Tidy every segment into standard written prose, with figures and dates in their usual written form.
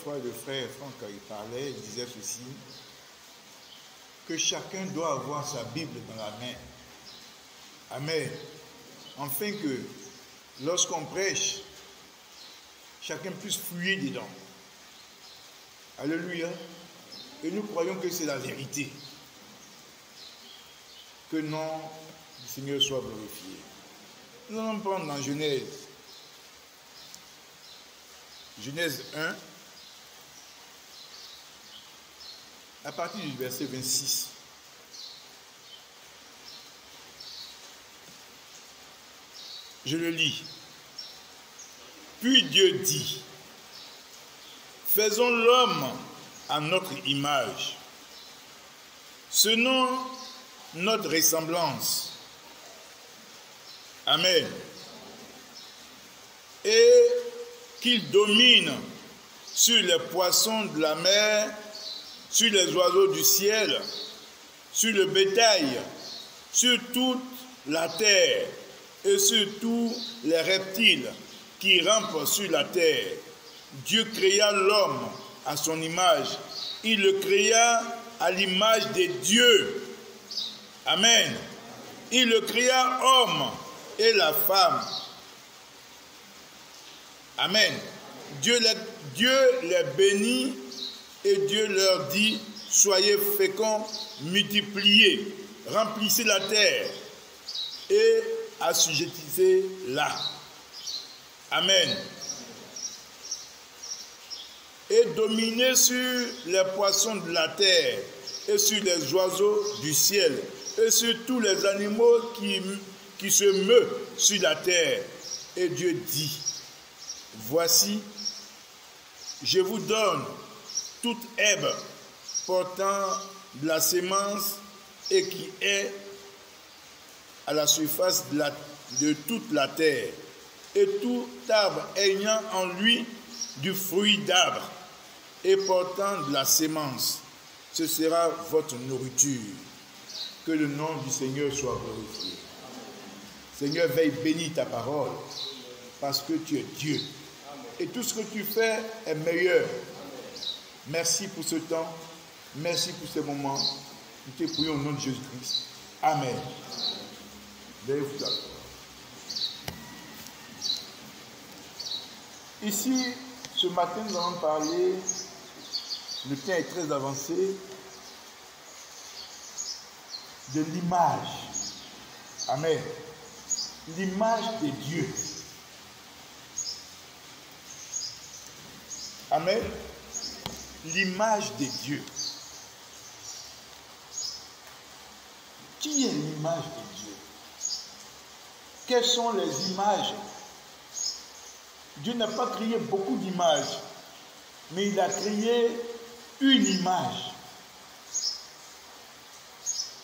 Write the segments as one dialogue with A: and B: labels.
A: fois, le frère Franck, quand il parlait, il disait ceci, que chacun doit avoir sa Bible dans la main. Amen. Afin que, lorsqu'on prêche, chacun puisse fouiller dedans. Alléluia. Et nous croyons que c'est la vérité. Que le nom du Seigneur soit glorifié. Nous allons prendre dans Genèse. Genèse 1, à partir du verset 26. Je le lis. Puis Dieu dit, faisons l'homme à notre image, selon notre ressemblance. Amen. Et qu'il domine sur les poissons de la mer, sur les oiseaux du ciel, sur le bétail, sur toute la terre et sur tous les reptiles qui rampent sur la terre. Dieu créa l'homme à son image. Il le créa à l'image de Dieu. Amen. Il le créa homme et la femme. Amen. Dieu les bénit et Dieu leur dit, soyez féconds, multipliez, remplissez la terre et assujettissez-la. Amen. Et dominez sur les poissons de la terre et sur les oiseaux du ciel et sur tous les animaux qui se meuvent sur la terre. Et Dieu dit, voici, je vous donne toute herbe portant de la sémence et qui est à la surface de toute la terre, et tout arbre ayant en lui du fruit d'arbre et portant de la sémence, ce sera votre nourriture. Que le nom du Seigneur soit glorifié. Seigneur, veuille bénir ta parole, parce que tu es Dieu. Et tout ce que tu fais est meilleur. Merci pour ce temps. Merci pour ce moment. Nous te prions au nom de Jésus-Christ. Amen. Ici, ce matin, nous allons parler, le temps est très avancé, de l'image. Amen. L'image de Dieu. Amen. L'image de Dieu. Qui est l'image de Dieu? Quelles sont les images? Dieu n'a pas créé beaucoup d'images, mais il a créé une image.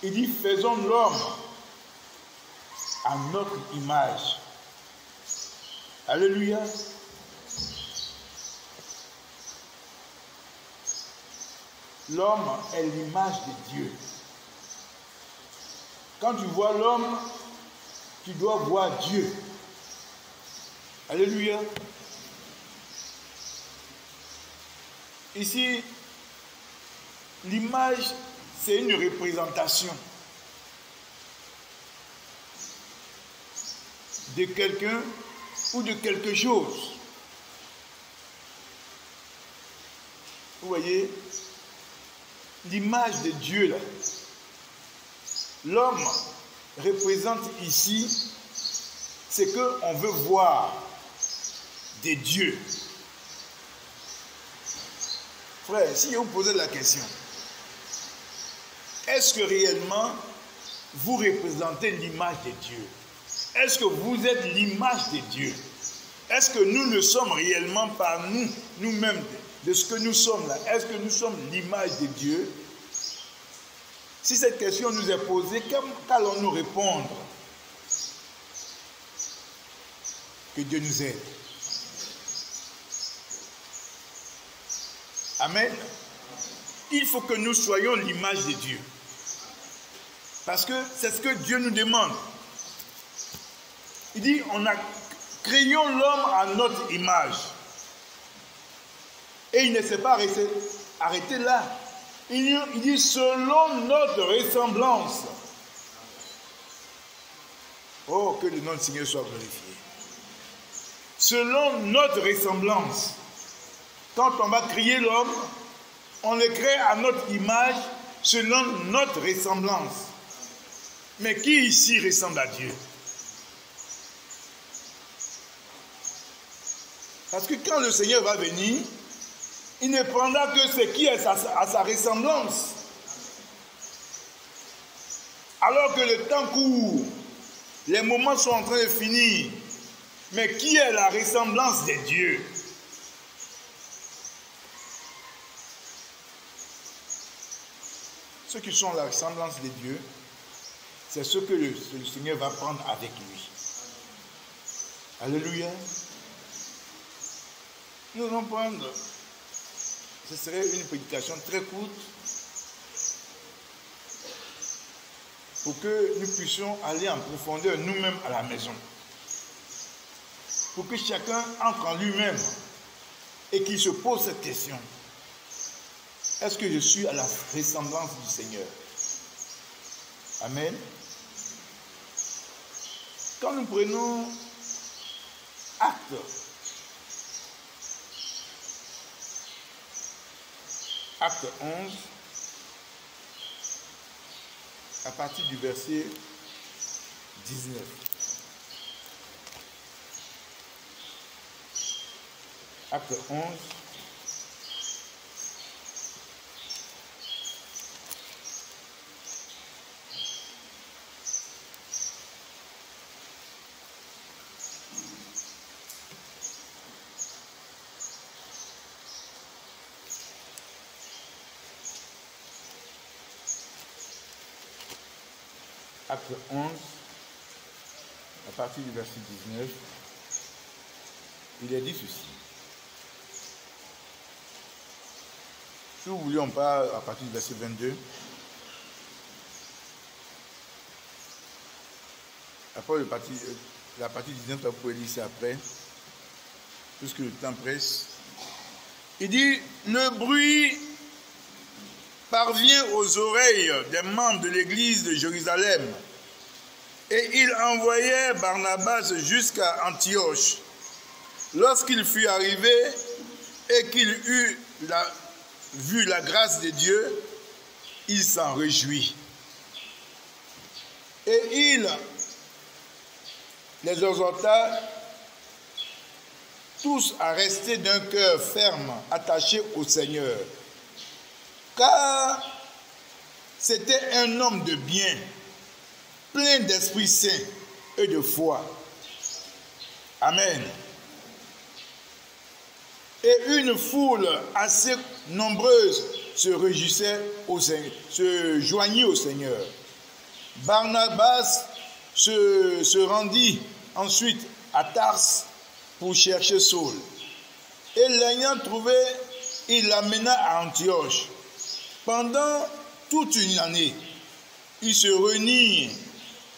A: Il dit, faisons l'homme à notre image. Alléluia. L'homme est l'image de Dieu. Quand tu vois l'homme, tu dois voir Dieu. Alléluia. Ici, l'image, c'est une représentation de quelqu'un ou de quelque chose. Vous voyez, l'image de Dieu, là, l'homme représente ici ce qu'on veut voir de Dieu. Frère, si je vous posais la question, est-ce que réellement vous représentez l'image de Dieu? Est-ce que vous êtes l'image de Dieu? Est-ce que nous le sommes réellement par nous-mêmes, de ce que nous sommes là? Est-ce que nous sommes l'image de Dieu? Si cette question nous est posée, qu'allons-nous répondre? Que Dieu nous aide. Amen. Il faut que nous soyons l'image de Dieu. Parce que c'est ce que Dieu nous demande. Il dit, créons l'homme à notre image. Et il ne s'est pas arrêté là. Il dit selon notre ressemblance. Oh, que le nom du Seigneur soit glorifié. Selon notre ressemblance. Quand on va créer l'homme, on le crée à notre image, selon notre ressemblance. Mais qui ici ressemble à Dieu? Parce que quand le Seigneur va venir, il ne prendra que ce qui est à sa ressemblance. Alors que le temps court, les moments sont en train de finir. Mais qui est la ressemblance de Dieu? Ceux qui sont la ressemblance de Dieu, c'est ce que le Seigneur va prendre avec lui. Alléluia. Nous allons prendre, ce serait une prédication très courte, pour que nous puissions aller en profondeur nous-mêmes à la maison. Pour que chacun entre en lui-même et qu'il se pose cette question. Est-ce que je suis à la ressemblance du Seigneur? Amen. Quand nous prenons acte, acte 11, à partir du verset 19. Acte 11. Acte 11, à partir du verset 19, il est dit ceci. Si vous voulez, on part à partir du verset 22. Après la partie 19, vous pouvez lire ça après, puisque le temps presse. Il dit, le bruit parvient aux oreilles des membres de l'église de Jérusalem. Et il envoyait Barnabas jusqu'à Antioche. Lorsqu'il fut arrivé et qu'il eut vu la grâce de Dieu, il s'en réjouit. Et il les exhorta tous à rester d'un cœur ferme, attaché au Seigneur. Car c'était un homme de bien, plein d'Esprit Saint et de foi. Amen. Et une foule assez nombreuse se réjouissait au Seigneur, se joignit au Seigneur. Barnabas se rendit ensuite à Tars pour chercher Saul. Et l'ayant trouvé, il l'amena à Antioche. Pendant toute une année, il se réunit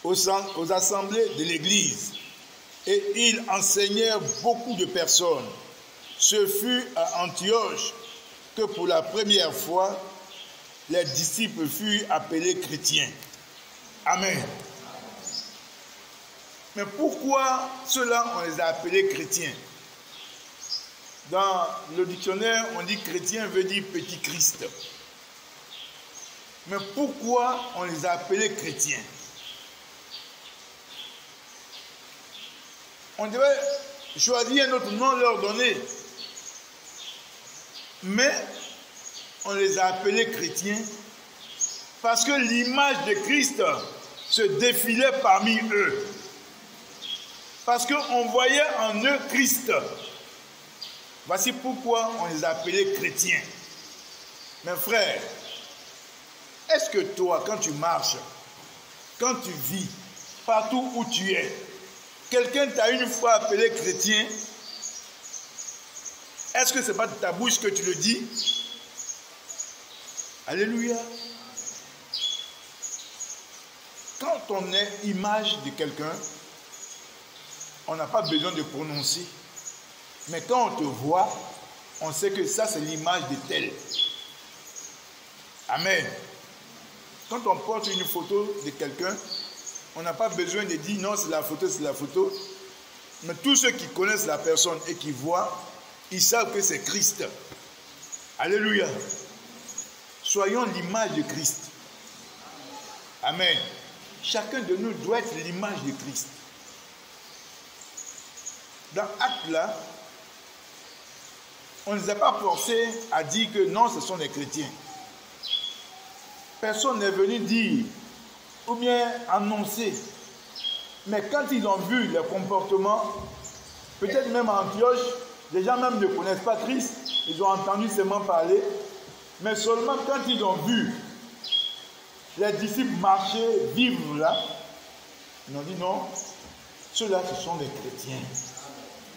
A: aux assemblées de l'Église et il enseignait beaucoup de personnes. Ce fut à Antioche que pour la première fois, les disciples furent appelés chrétiens. Amen. Mais pourquoi ceux-là, on les a appelés chrétiens? Dans le dictionnaire, on dit chrétien veut dire petit Christ. Mais pourquoi on les a appelés chrétiens? On devait choisir un autre nom, leur donner. Mais on les a appelés chrétiens parce que l'image de Christ se défilait parmi eux. Parce qu'on voyait en eux Christ. Voici pourquoi on les a appelés chrétiens. Mes frères, est-ce que toi, quand tu marches, quand tu vis, partout où tu es, quelqu'un t'a une fois appelé chrétien? Est-ce que ce n'est pas de ta bouche que tu le dis? Alléluia. Quand on est image de quelqu'un, on n'a pas besoin de prononcer. Mais quand on te voit, on sait que ça c'est l'image de tel. Amen. Quand on porte une photo de quelqu'un, on n'a pas besoin de dire non, c'est la photo, c'est la photo. Mais tous ceux qui connaissent la personne et qui voient, ils savent que c'est Christ. Alléluia. Soyons l'image de Christ. Amen. Chacun de nous doit être l'image de Christ. Dans Actes là, on ne les a pas forcés à dire que non, ce sont les chrétiens. Personne n'est venu dire ou bien annoncer. Mais quand ils ont vu le comportement, peut-être même à Antioche, les gens même ne connaissent pas Christ, ils ont entendu seulement parler, mais seulement quand ils ont vu les disciples marcher, vivre là, ils ont dit non, ceux-là ce sont des chrétiens,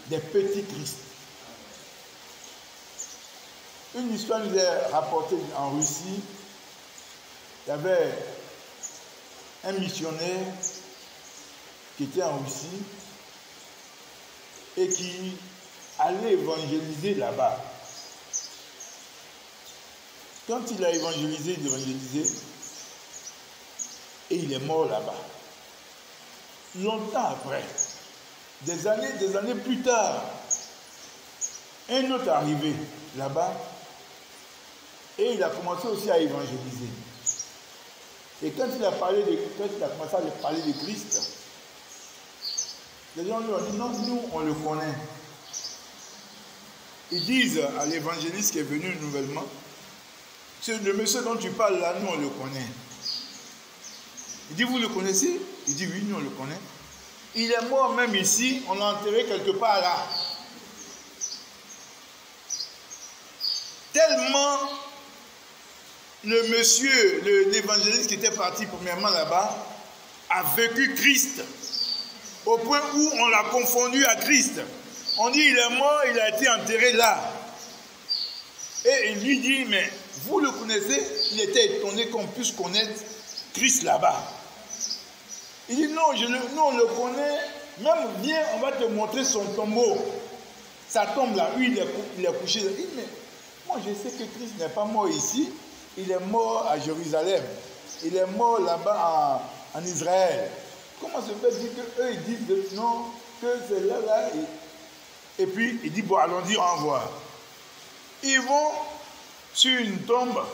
A: des petits Christ. Une histoire nous est rapportée en Russie. Il y avait un missionnaire qui était en Russie et qui allait évangéliser là-bas. Quand il a évangélisé, et il est mort là-bas. Longtemps après, des années plus tard, un autre est arrivé là-bas et il a commencé aussi à évangéliser. Et quand il a commencé à parler de Christ, les gens lui ont dit non, nous on le connaît. Ils disent à l'évangéliste qui est venu nouvellement, le monsieur dont tu parles là, nous on le connaît. Il dit, vous le connaissez? Il dit, oui, nous on le connaît. Il est mort même ici, on l'a enterré quelque part là. Tellement le monsieur, l'évangéliste qui était parti premièrement là-bas, a vécu Christ, au point où on l'a confondu à Christ. On dit, il est mort, il a été enterré là. Et il lui dit, mais vous le connaissez? Il était étonné qu'on puisse connaître Christ là-bas. Il dit, non, nous on le connaît, même viens, on va te montrer son tombeau. Ça tombe là, lui il est couché. Il dit, mais moi je sais que Christ n'est pas mort ici, il est mort à Jérusalem, il est mort là-bas en Israël. Comment se fait-il qu'eux ils disent non, que c'est là, et puis il dit, bon allons-y, au revoir. Ils vont sur une tombe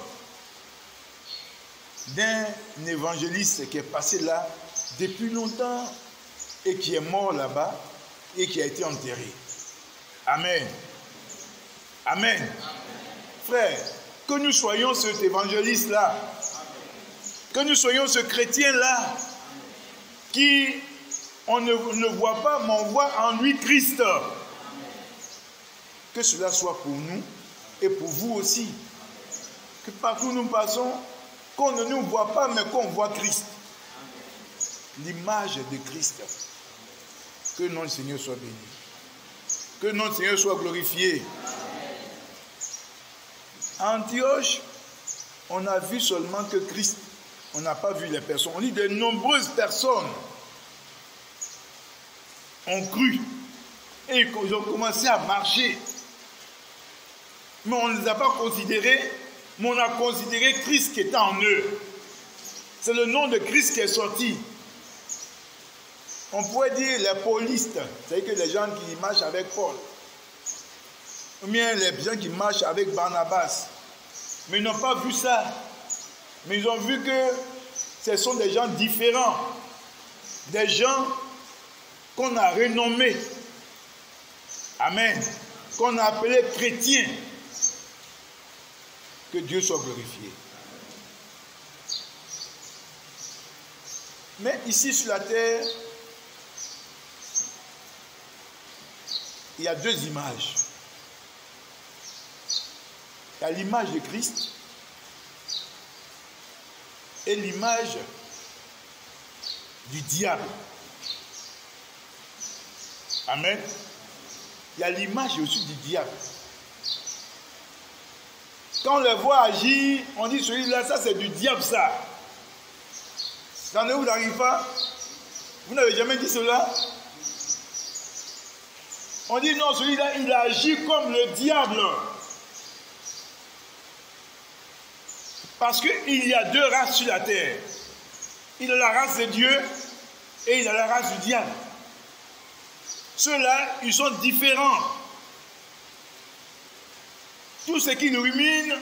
A: d'un évangéliste qui est passé là depuis longtemps et qui est mort là-bas et qui a été enterré. Amen. Amen. Frère, que nous soyons cet évangéliste-là, que nous soyons ce chrétien-là, qui, on ne voit pas, mais on voit en lui Christ. Que cela soit pour nous et pour vous aussi. Que partout où nous passons, qu'on ne nous voit pas, mais qu'on voit Christ. L'image de Christ. Que le nom du Seigneur soit béni. Que le nom du Seigneur soit glorifié. À Antioche, on a vu seulement que Christ. On n'a pas vu les personnes. On dit de nombreuses personnes ont cru. Et ils ont commencé à marcher. Mais on ne les a pas considérés, mais on a considéré Christ qui était en eux. C'est le nom de Christ qui est sorti. On pourrait dire les paulistes, c'est-à-dire que les gens qui marchent avec Paul, ou bien les gens qui marchent avec Barnabas, mais ils n'ont pas vu ça. Mais ils ont vu que ce sont des gens différents, des gens qu'on a renommés, amen, qu'on a appelés chrétiens. Que Dieu soit glorifié. Mais ici sur la terre, il y a deux images. Il y a l'image de Christ et l'image du diable. Amen. Il y a l'image aussi du diable. Quand on le voit agir, on dit celui-là, ça c'est du diable ça. Ça ne vous arrive pas? Vous n'avez jamais dit cela? On dit non, celui-là, il agit comme le diable. Parce qu'il y a deux races sur la terre. Il y a la race de Dieu et il y a la race du diable. Ceux-là, ils sont différents. Tout ce qui nous rumine,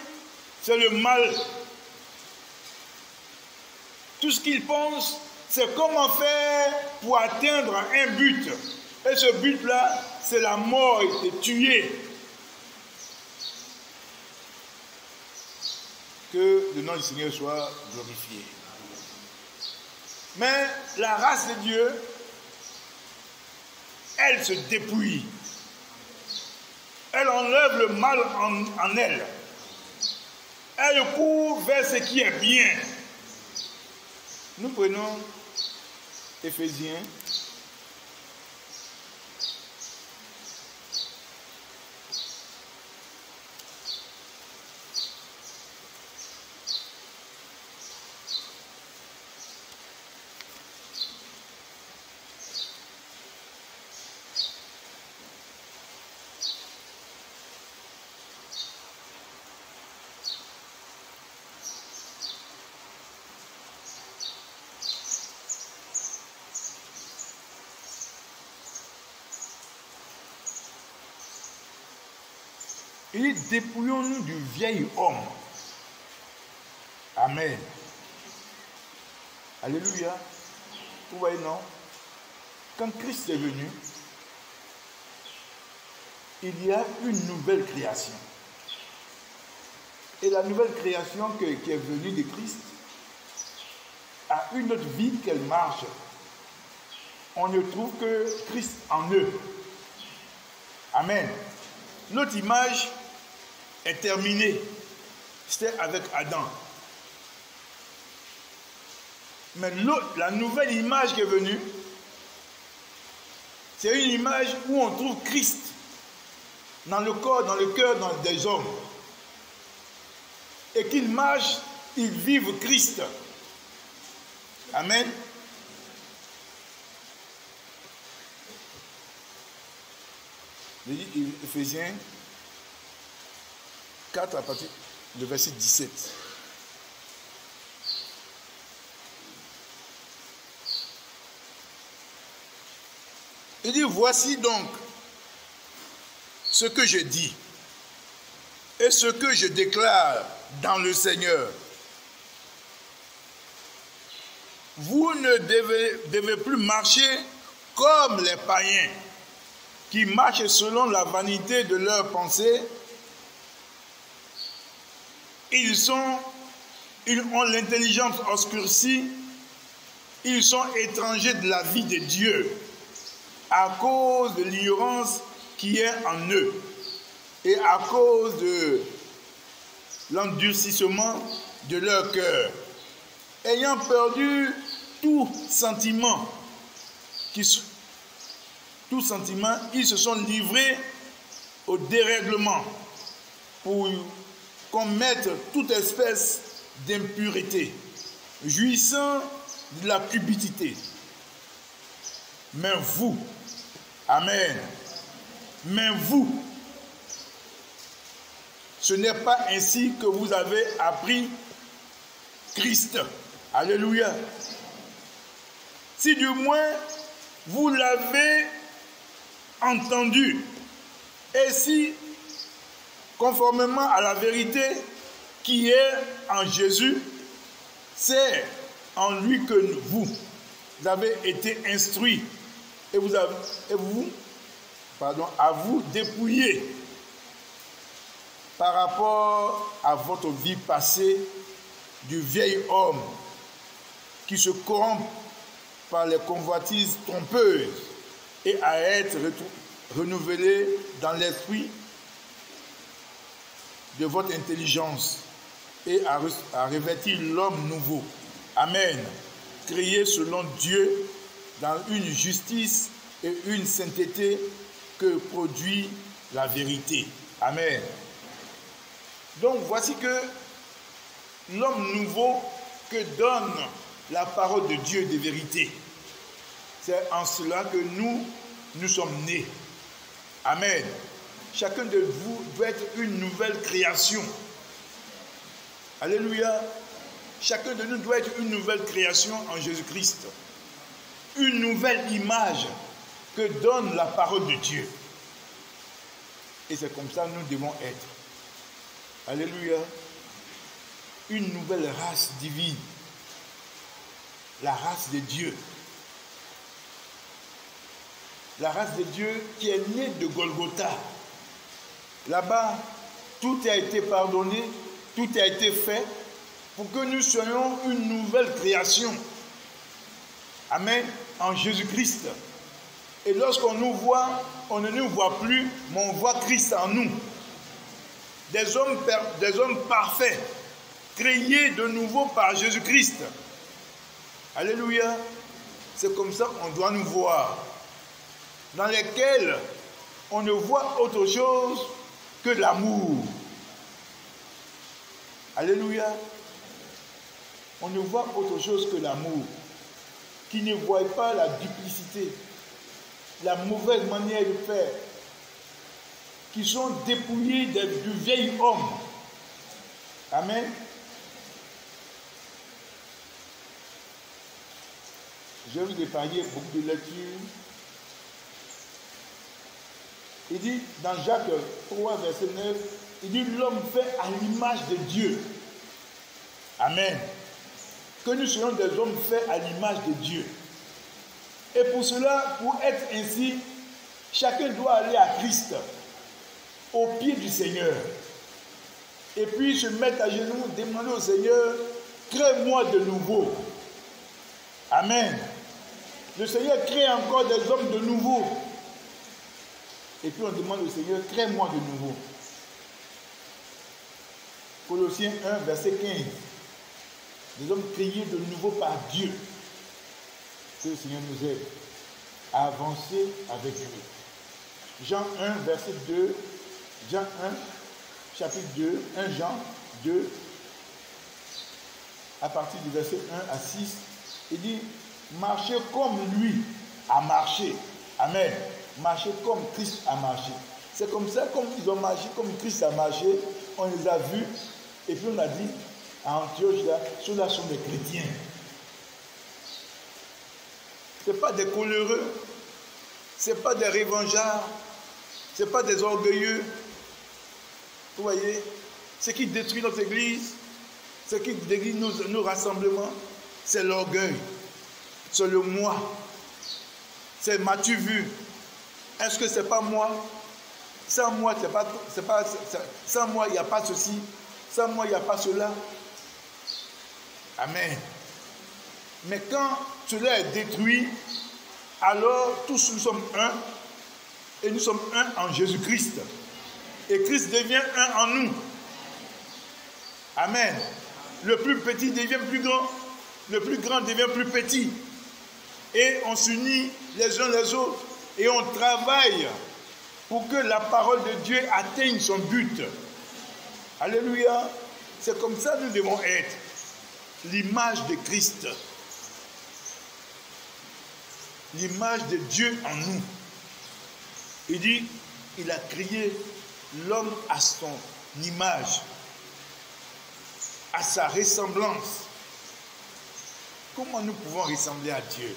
A: c'est le mal. Tout ce qu'ils pensent, c'est comment faire pour atteindre un but. Et ce but-là, c'est la mort, de tuer. Que le nom du Seigneur soit glorifié. Mais la race de Dieu, elle se dépouille. Elle enlève le mal en elle. Elle court vers ce qui est bien. Nous prenons Éphésiens. Et dépouillons-nous du vieil homme. Amen. Alléluia. Vous voyez, non? Quand Christ est venu, il y a une nouvelle création. Et la nouvelle création qui est venue de Christ a une autre vie qu'elle marche. On ne trouve que Christ en eux. Amen. Notre image est terminée. C'était avec Adam. Mais la nouvelle image qui est venue, c'est une image où on trouve Christ dans le corps, dans le cœur des hommes. Et qu'ils marchent, ils vivent Christ. Amen. Éphésiens 4 à partir du verset 17. Il dit, voici donc ce que je dis et ce que je déclare dans le Seigneur. Vous ne devez plus marcher comme les païens qui marchent selon la vanité de leurs pensées. Ils ont l'intelligence obscurcie, ils sont étrangers de la vie de Dieu à cause de l'ignorance qui est en eux et à cause de l'endurcissement de leur cœur, ayant perdu tout sentiment, ils se sont livrés au dérèglement pour commettre toute espèce d'impureté, jouissant de la cupidité. Mais vous, amen, mais vous, ce n'est pas ainsi que vous avez appris Christ. Alléluia. Si du moins vous l'avez entendu, et si, conformément à la vérité qui est en Jésus, c'est en lui que vous avez été instruits et à vous dépouiller par rapport à votre vie passée du vieil homme qui se corrompt par les convoitises trompeuses et à être renouvelé dans l'esprit de votre intelligence et à revêtir l'homme nouveau. Amen. Créé selon Dieu dans une justice et une sainteté que produit la vérité. Amen. Donc voici que l'homme nouveau que donne la parole de Dieu de vérité. C'est en cela que nous sommes nés. Amen. Chacun de vous doit être une nouvelle création. Alléluia. Chacun de nous doit être une nouvelle création en Jésus-Christ. Une nouvelle image que donne la parole de Dieu. Et c'est comme ça que nous devons être. Alléluia. Une nouvelle race divine. La race de Dieu. La race de Dieu qui est née de Golgotha. Là-bas, tout a été pardonné, tout a été fait pour que nous soyons une nouvelle création. Amen. En Jésus-Christ. Et lorsqu'on nous voit, on ne nous voit plus, mais on voit Christ en nous. Des hommes parfaits, créés de nouveau par Jésus-Christ. Alléluia. C'est comme ça qu'on doit nous voir. Dans lesquels on ne voit autre chose que l'amour. Alléluia. On ne voit autre chose que l'amour. Qui ne voit pas la duplicité, la mauvaise manière de faire. Qui sont dépouillés du vieil homme. Amen. Je vais vous épargner beaucoup de lectures. Il dit dans Jacques 3, verset 9, il dit l'homme fait à l'image de Dieu. Amen. Que nous soyons des hommes faits à l'image de Dieu. Et pour cela, pour être ainsi, chacun doit aller à Christ, au pied du Seigneur. Et puis se mettre à genoux, demander au Seigneur, crée-moi de nouveau. Amen. Le Seigneur crée encore des hommes de nouveau. Et puis on demande au Seigneur, crée-moi de nouveau. Colossiens 1, verset 15. Des hommes créés de nouveau par Dieu. Que le Seigneur nous aide à avancer avec lui. Jean 1, verset 2. Jean 1, chapitre 2. 1 Jean 2. À partir du verset 1 à 6. Il dit, marchez comme lui a marché. Amen. Marcher comme Christ a marché. C'est comme ça, comme ils ont marché, comme Christ a marché, on les a vus, et puis on a dit à Antioche, là, ceux-là sont des chrétiens. Ce n'est pas des coléreux, ce n'est pas des revanchards, ce n'est pas des orgueilleux. Vous voyez, ce qui détruit notre église, ce qui détruit nos rassemblements, c'est l'orgueil, c'est le moi, c'est m'as-tu vu? Est-ce que c'est pas moi? Sans moi, sans moi, il n'y a pas ceci. Sans moi, il n'y a pas cela. Amen. Mais quand cela est détruit, alors tous nous sommes un. Et nous sommes un en Jésus-Christ. Et Christ devient un en nous. Amen. Le plus petit devient plus grand. Le plus grand devient plus petit. Et on s'unit les uns les autres. Et on travaille pour que la parole de Dieu atteigne son but. Alléluia. C'est comme ça que nous devons être. L'image de Christ. L'image de Dieu en nous. Il dit, il a créé l'homme à son image, à sa ressemblance. Comment nous pouvons ressembler à Dieu?